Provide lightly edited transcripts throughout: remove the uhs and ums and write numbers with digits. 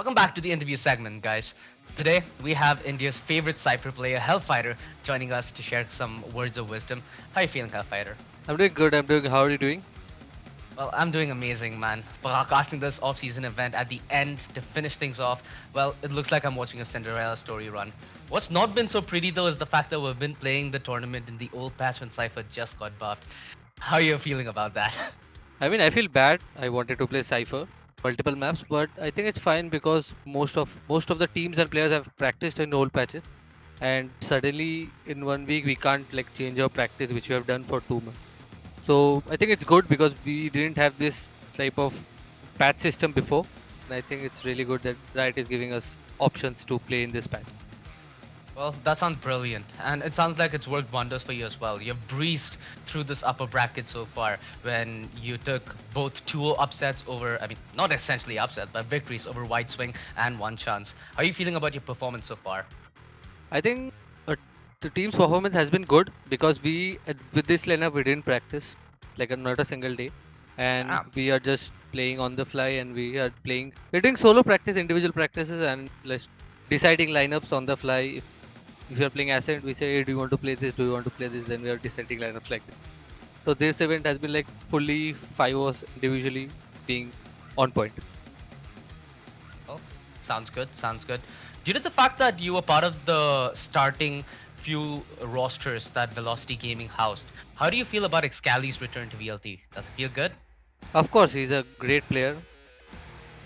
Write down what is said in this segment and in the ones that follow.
Welcome back to the interview segment, guys. Today, we have India's favorite Cypher player, Hellfighter, joining us to share some words of wisdom. How are you feeling, Hellfighter? I'm doing good. I'm doing. How are you doing? Well, I'm doing amazing, man. Broadcasting this off-season event at the end to finish things off. Well, it looks like I'm watching a Cinderella story run. What's not been so pretty though is the fact that we've been playing the tournament in the old patch when Cypher just got buffed. How are you feeling about that? I mean, I feel bad. I wanted to play Cypher, multiple maps, but I think it's fine because most of the teams and players have practiced in old patches, and suddenly in 1 week we can't like change our practice, which we have done for 2 months. So I think it's good because we didn't have this type of patch system before, and I think it's really good that Riot is giving us options to play in this patch. Well, that sounds brilliant, and it sounds like it's worked wonders for you as well. You've breezed through this upper bracket so far when you took both 2-0 upsets over, I mean, not essentially upsets, but victories over White Swing and One Chance. How are you feeling about your performance so far? I think the team's performance has been good because with this lineup we didn't practice like not a single day, and Damn. we are just playing on the fly, and we are playing. We're doing solo practice, individual practices, and like deciding lineups on the fly. If you're playing Ascent, we say, hey, do you want to play this? Do you want to play this? Then we are deciding lineups like this. So this event has been like fully 5 hours individually being on point. Oh, sounds good, sounds good. Due to the fact that you were part of the starting few rosters that Velocity Gaming housed, how do you feel about Excali's return to VLT? Does it feel good? Of course, he's a great player.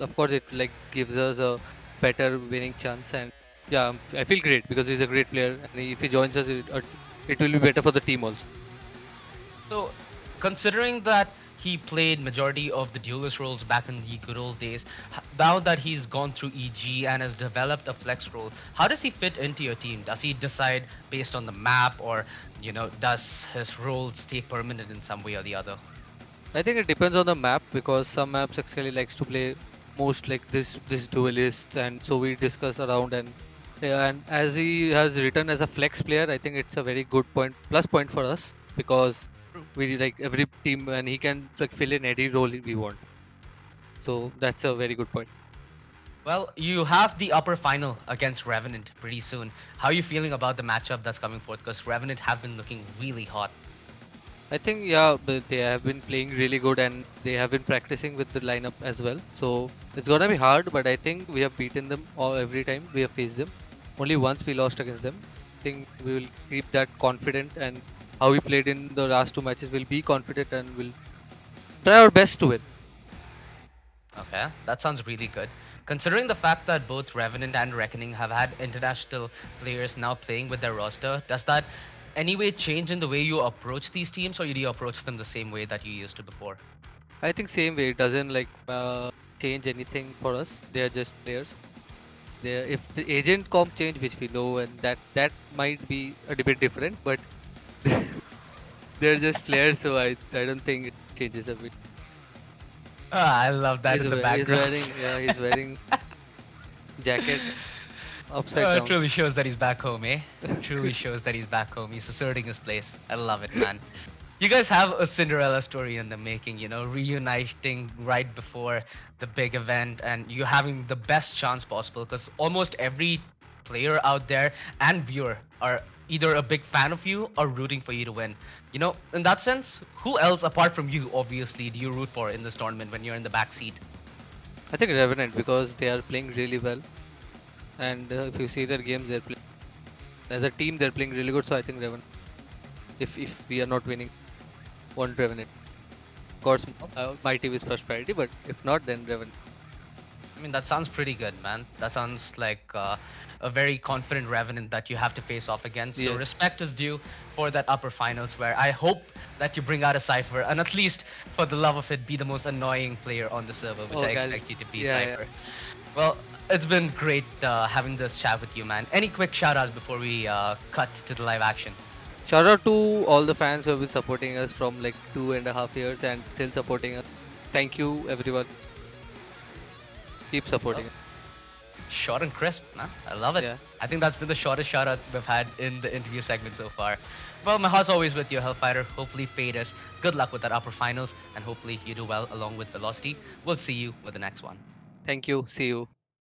Of course it like gives us a better winning chance, and yeah, I feel great because he's a great player, and if he joins us, it will be better for the team also. So, considering that he played majority of the duelist roles back in the good old days, now that he's gone through EG and has developed a flex role, how does he fit into your team? Does he decide based on the map, or does his role stay permanent in some way or the other? I think it depends on the map because some maps actually likes to play most like this duelist, and so we discuss around, and yeah, and as he has returned as a flex player, I think it's a very good point plus point for us because we like every team, and he can like fill in any role we want, so that's a very good point. Well, you have the upper final against Revenant pretty soon. How are you feeling about the matchup that's coming forth? Because Revenant have been looking really hot. I think yeah, but they have been playing really good, and they have been practicing with the lineup as well. So it's gonna be hard, but I think we have beaten them all every time we have faced them. Only once we lost against them. I think we will keep that confident, and how we played in the last 2 matches, we'll be confident and we'll try our best to win. Okay, that sounds really good. Considering the fact that both Revenant and Reckoning have had international players now playing with their roster, does that anyway change in the way you approach these teams, or do you approach them the same way that you used to before? I think same way. It doesn't like change anything for us. They are just players. They if the agent comp change, which we know, and that might be a bit different, but they're just players, so I don't think it changes a bit. Ah, I love that in the He's background. wearing, yeah, he's wearing jacket upside It down. truly shows that he's back home, eh? It truly shows that he's back home. He's asserting his place. I love it, man. You guys have a Cinderella story in the making, reuniting right before the big event and you having the best chance possible because almost every player out there and viewer are either a big fan of you or rooting for you to win. In that sense, who else apart from you, obviously, do you root for in this tournament when you're in the back seat? I think Revenant because they are playing really well, and if you see their games, they're playing as a team. They're playing really good. So I think Revenant. If we are not winning, one Revenant. Of course, my team is first priority, but if not, then Revenant. I mean, that sounds pretty good, man. That sounds like a very confident Revenant that you have to face off against. So Yes. respect is due for that upper finals where I hope that you bring out a Cypher and at least for the love of it, be the most annoying player on the server, which Oh, I guys. expect you to be, Yeah, yeah. Cypher. Well, it's been great having this chat with you, man. Any quick shout outs before we cut to the live action? Shout out to all the fans who have been supporting us from like 2.5 years and still supporting us. Thank you, everyone. Keep Well, supporting us. short and crisp, man. I love it. Yeah. I think that's been the shortest shout out we've had in the interview segment so far. Well, my heart's always with you, Hellfighter. Hopefully, fade us. Good luck with that upper finals, and hopefully, you do well along with Velocity. We'll see you with the next one. Thank you. See you.